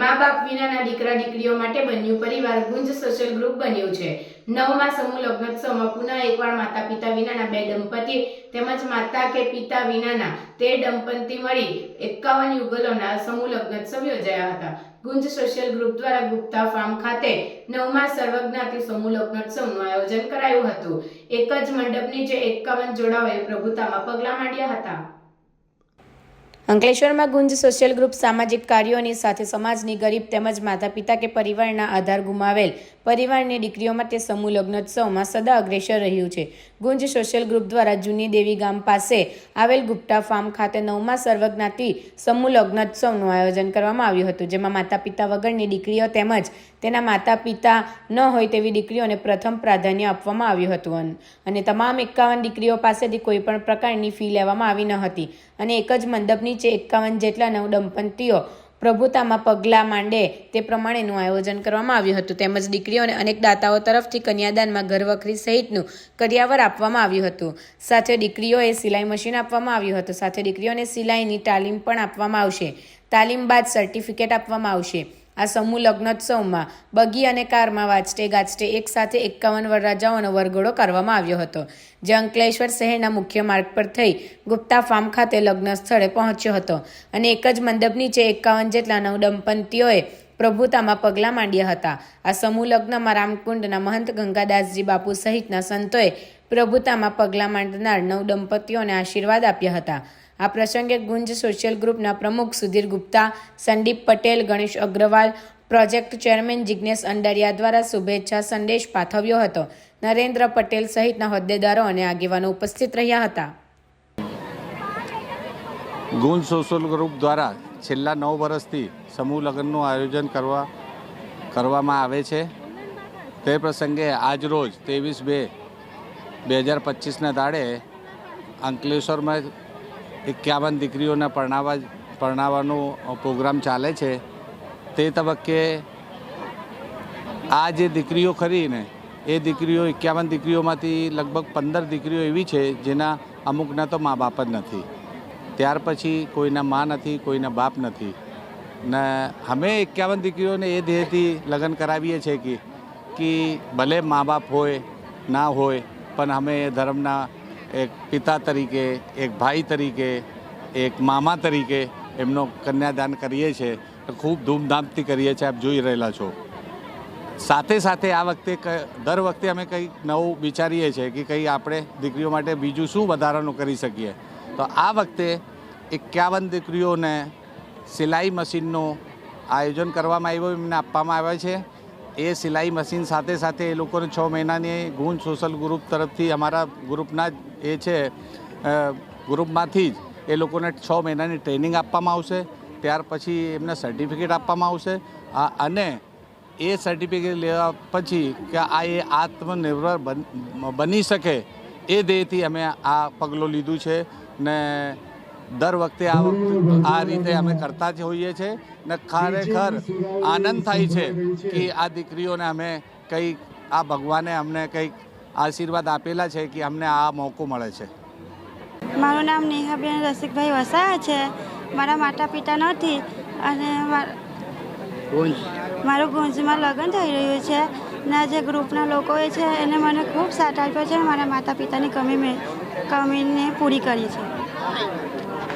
મા બાપ વિનાના દીકરા દીકરીઓ માટે બન્યું પરિવાર ગુંજ સોશિયલ ગ્રુપ બન્યું છે। 9મા સમૂહ લગ્નોત્સવમાં પુનઃ એકવાર માતા પિતા વિનાના 2 દંપતી તેમજ માતા કે પિતા વિનાના 13 દંપતી મળી 51 યુગલોના સમૂહ લગ્નોત્સવ યોજાયા હતા। ગુંજ સોશિયલ ગ્રુપ દ્વારા ગુપ્તા ફાર્મ ખાતે 9મા સર્વજ્ઞાતિ સમૂહ લગ્નોત્સવનું આયોજન કરાયું હતું। એક જ મંડપ નીચે 51 જોડાઓએ પ્રભુતામાં પગલાં માંડ્યા હતા। અંકલેશ્વરમાં ગુંજ સોશિયલ ગ્રુપ સામાજિક કાર્યોની સાથે સમાજની ગરીબ તેમજ માતા પિતા કે પરિવારના આધાર ગુમાવેલ પરિવારની દીકરીઓ માટે સમૂહ લગ્નોત્સવમાં સદા અગ્રેસર રહ્યું છે। ગુંજ સોશિયલ ગ્રુપ દ્વારા જૂની દેવી ગામ પાસે આવેલ ગુપ્તા ફાર્મ ખાતે 9મા સર્વજ્ઞાતિ સમૂહ લગ્નોત્સવનું આયોજન કરવામાં આવ્યું હતું, જેમાં માતા પિતા વગરની દીકરીઓ તેમજ તેના માતા પિતા ન હોય તેવી દીકરીઓને પ્રથમ પ્રાધાન્ય આપવામાં આવ્યું હતું અને તમામ 51 દીકરીઓ પાસેથી કોઈપણ પ્રકારની ફી લેવામાં આવી ન હતી અને એક જ મંડપ નીચે 51 જેટલા નવ દંપતીઓ પ્રભુતામાં પગલાં માંડે તે પ્રમાણેનું આયોજન કરવામાં આવ્યું હતું। તેમજ દીકરીઓને અનેક દાતાઓ તરફથી કન્યાદાનમાં ઘરવખરી સહિતનું કરિયાવર આપવામાં આવ્યું હતું। સાથે દીકરીઓએ સિલાઈ મશીન આપવામાં આવ્યું હતું। સાથે દીકરીઓને સિલાઈની તાલીમ પણ આપવામાં આવશે। તાલીમ બાદ સર્ટિફિકેટ આપવામાં આવશે। આ સમૂહ લગ્નોત્સવમાં બગી અને કારમાં વાજતે ગાજતે એક સાથે 51 વરરાજાઓનો વરઘોડો કરવામાં આવ્યો હતો, જે અંકલેશ્વર શહેરના મુખ્ય માર્ગ પર થઈ ગુપ્તા ફાર્મ ખાતે લગ્ન સ્થળે પહોંચ્યો હતો અને એક જ મંડપ નીચે 51 જેટલા નવ દંપતીઓએ પ્રભુતામાં પગલાં માંડ્યા હતા। આ સમૂહ લગ્નમાં રામકુંડના મહંત ગંગાદાસજી બાપુ સહિતના સંતોએ પ્રભુતામાં પગલાં માંડનાર નવ દંપતીઓને આશીર્વાદ આપ્યા હતા। આ પ્રસંગે ગુંજ સોશિયલ ગ્રુપના પ્રમુખ સુધીર ગુપ્તા, સંદીપ પટેલ, ગણેશ અગ્રવાલ, પ્રોજેક્ટ ચેરમેન જિગ્નેશ અંડારિયા દ્વારા શુભેચ્છા સંદેશ પાઠવ્યો હતો। નરેન્દ્ર પટેલ સહિતના હોદ્દેદારો અને આગેવાનો ઉપસ્થિત રહ્યા હતા। ગુંજ સોશિયલ ગ્રુપ દ્વારા છેલ્લા 9 વર્ષથી સમૂહ લગ્નનું આયોજન કરવામાં આવે છે। તે પ્રસંગે આજરોજ 23/2/2025ના દાડે અંકલેશ્વરમાં 51 દીકરીઓને પરણાવવાનો પ્રોગ્રામ ચાલે છે। તે તબક્કે આ જે દીકરીઓ ખરીને એ દીકરીઓ 51 દીકરીઓમાંથી લગભગ 15 દીકરીઓ એવી છે જેના અમુકના તો મા બાપ જ નથી, ત્યાર પછી કોઈના મા નથી, કોઈના બાપ નથી ને અમે 51 દીકરીઓને એ ધ્યેયથી લગ્ન કરાવીએ છીએ કે ભલે મા બાપ હોય ના હોય પણ અમે એ ધર્મના એક પિતા તરીકે, એક ભાઈ તરીકે, એક મામા તરીકે એમનો કન્યાદાન કરીએ છીએ। ખૂબ ધૂમધામથી કરીએ છીએ, આપ જોઈ રહેલા છો। સાથે સાથે આ વખતે દર વખતે અમે કંઈક નવું વિચારીએ છીએ કે કંઈ આપણે દીકરીઓ માટે બીજું શું વધારાનું કરી શકીએ। તો આ વખતે 51 દીકરીઓને સિલાઈ મશીનનું આયોજન કરવામાં આવ્યું, એમને આપવામાં આવે છે। એ સિલાઈ મશીન સાથે સાથે એ લોકોને 6 મહિનાની ગુંજ સોશિયલ ગ્રુપ તરફથી અમારા ગ્રુપના એ છે ગ્રુપમાંથી જ એ લોકોને 6 મહિનાની ટ્રેનિંગ આપવામાં આવશે। ત્યાર પછી એમને સર્ટિફિકેટ આપવામાં આવશે અને એ સર્ટિફિકેટ લેવા પછી કે આ એ આત્મનિર્ભર બની શકે એ ધ્યેયથી અમે આ પગલું લીધું છે ને દર વખતે આ રીતે અમે કરતા જ હોઈએ છીએ ને ખરેખર આનંદ થાય છે કે આ દીકરીઓને અમે કંઈક આ ભગવાને અમને કંઈક આશીર્વાદ આપેલા છે કે અમને આ મોકો મળે છે। મારું નામ નેહાબેન રસિકભાઈ વસાયા છે। મારા માતા પિતા નથી અને મારું ગુંજમાં લગ્ન થઈ રહ્યું છે ને જે ગ્રુપના લોકોએ છે એને મને ખૂબ સાથ આપ્યો છે। મારા માતા પિતાની કમીને પૂરી કરી છે।